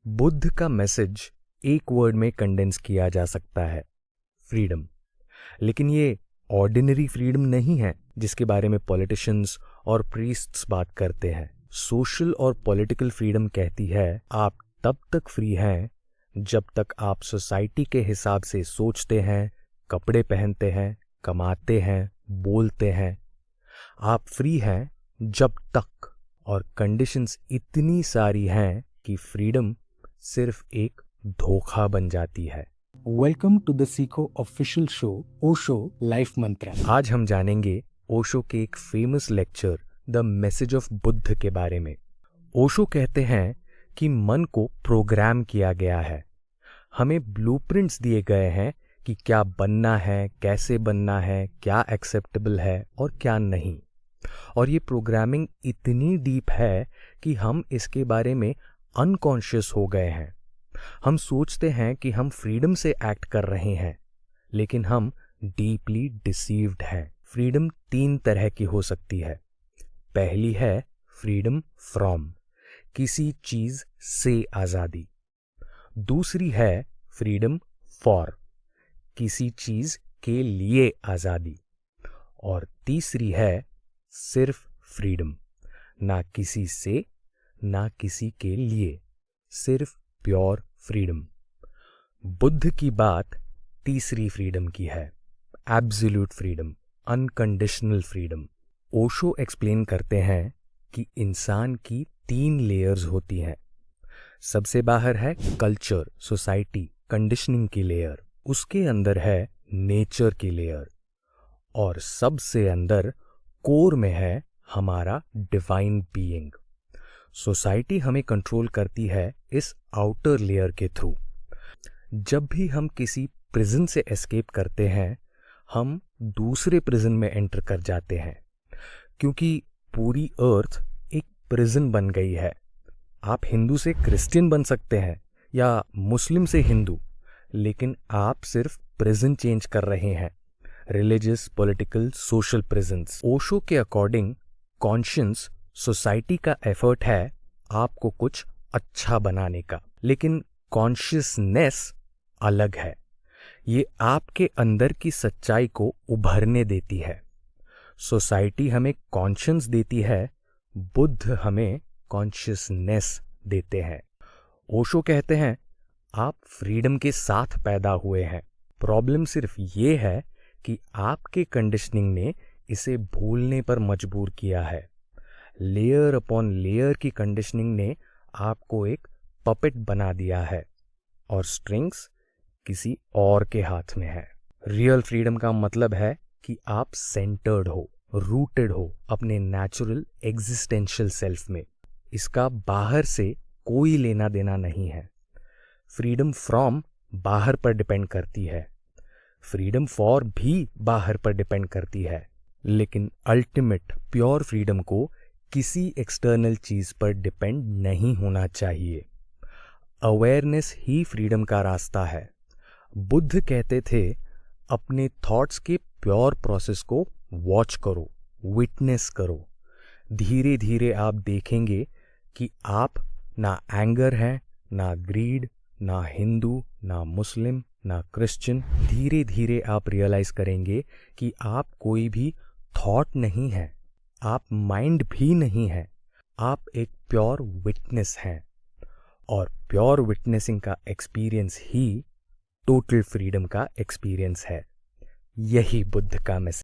बुद्ध का मैसेज एक वर्ड में कंडेंस किया जा सकता है, फ्रीडम। लेकिन ये ऑर्डिनरी फ्रीडम नहीं है जिसके बारे में पॉलिटिशियंस और प्रीस्ट्स बात करते हैं। सोशल और पॉलिटिकल फ्रीडम कहती है आप तब तक फ्री हैं जब तक आप सोसाइटी के हिसाब से सोचते हैं, कपड़े पहनते हैं, कमाते हैं, बोलते हैं। आप फ्री हैं जब तक, और कंडीशंस इतनी सारी हैं कि फ्रीडम सिर्फ एक धोखा बन जाती है। वेलकम टू द सीखो ऑफिशियल शो ओशो लाइफ मंत्र। आज हम जानेंगे ओशो के एक famous lecture the message of Buddha के बारे में। ओशो कहते हैं कि मन को प्रोग्राम किया गया है, हमें ब्लूप्रिंट्स दिए गए हैं कि क्या बनना है, कैसे बनना है, क्या एक्सेप्टेबल है और क्या नहीं। और ये प्रोग्रामिंग इतनी डीप है कि हम इसके बारे में अनकॉन्शियस हो गए हैं। हम सोचते हैं कि हम फ्रीडम से एक्ट कर रहे हैं, लेकिन हम डीपली डिसीव्ड हैं। फ्रीडम 3 तरह की हो सकती है। पहली है फ्रीडम फ्रॉम, किसी चीज से आजादी। दूसरी है फ्रीडम फॉर, किसी चीज के लिए आजादी। और तीसरी है सिर्फ फ्रीडम, ना किसी से ना किसी के लिए, सिर्फ प्योर फ्रीडम। बुद्ध की बात तीसरी फ्रीडम की है, absolute freedom, unconditional freedom. Osho explain करते हैं कि इंसान की 3 लेयर्स होती हैं। सबसे बाहर है कल्चर, सोसाइटी, कंडीशनिंग की लेयर। उसके अंदर है नेचर की लेयर, और सबसे अंदर कोर में है हमारा डिवाइन बीइंग। सोसाइटी हमें कंट्रोल करती है इस आउटर लेयर के थ्रू। जब भी हम किसी प्रिजन से एस्केप करते हैं, हम दूसरे प्रिजन में एंटर कर जाते हैं, क्योंकि पूरी अर्थ एक प्रिजन बन गई है। आप हिंदू से क्रिश्चियन बन सकते हैं या मुस्लिम से हिंदू, लेकिन आप सिर्फ प्रिजन चेंज कर रहे हैं, religious, political, social prisons. Osho के अकॉर्डिंग कॉन्शियंस सोसाइटी का एफर्ट है आपको कुछ अच्छा बनाने का, लेकिन कॉन्शियसनेस अलग है। ये आपके अंदर की सच्चाई को उभरने देती है। सोसाइटी हमें कॉन्शियंस देती है, बुद्ध हमें कॉन्शियसनेस देते हैं। ओशो कहते हैं आप फ्रीडम के साथ पैदा हुए हैं, प्रॉब्लम सिर्फ ये है कि आपके कंडीशनिंग ने इसे भूलने पर मजबूर किया है। लेयर अपॉन लेयर की कंडीशनिंग ने आपको एक पपेट बना दिया है, और स्ट्रिंग्स किसी और के हाथ में है। रियल फ्रीडम का मतलब है कि आप सेंटर्ड हो, रूटेड हो अपने नेचुरल एग्जिस्टेंशियल सेल्फ में। इसका बाहर से कोई लेना देना नहीं है। फ्रीडम फ्रॉम बाहर पर डिपेंड करती है, फ्रीडम फॉर भी बाहर पर डिपेंड करती है, लेकिन अल्टीमेट प्योर फ्रीडम को किसी एक्सटर्नल चीज पर डिपेंड नहीं होना चाहिए। अवेयरनेस ही फ्रीडम का रास्ता है। बुद्ध कहते थे अपने थॉट्स के प्योर प्रोसेस को वॉच करो, विटनेस करो। धीरे धीरे आप देखेंगे कि आप ना एंगर हैं, ना ग्रीड, ना हिंदू, ना मुस्लिम, ना क्रिश्चियन। धीरे धीरे आप रियलाइज करेंगे कि आप कोई भी थॉट नहीं है, आप माइंड भी नहीं है, आप एक प्योर विटनेस हैं। और प्योर विटनेसिंग का एक्सपीरियंस ही टोटल फ्रीडम का एक्सपीरियंस है। यही बुद्ध का मैसेज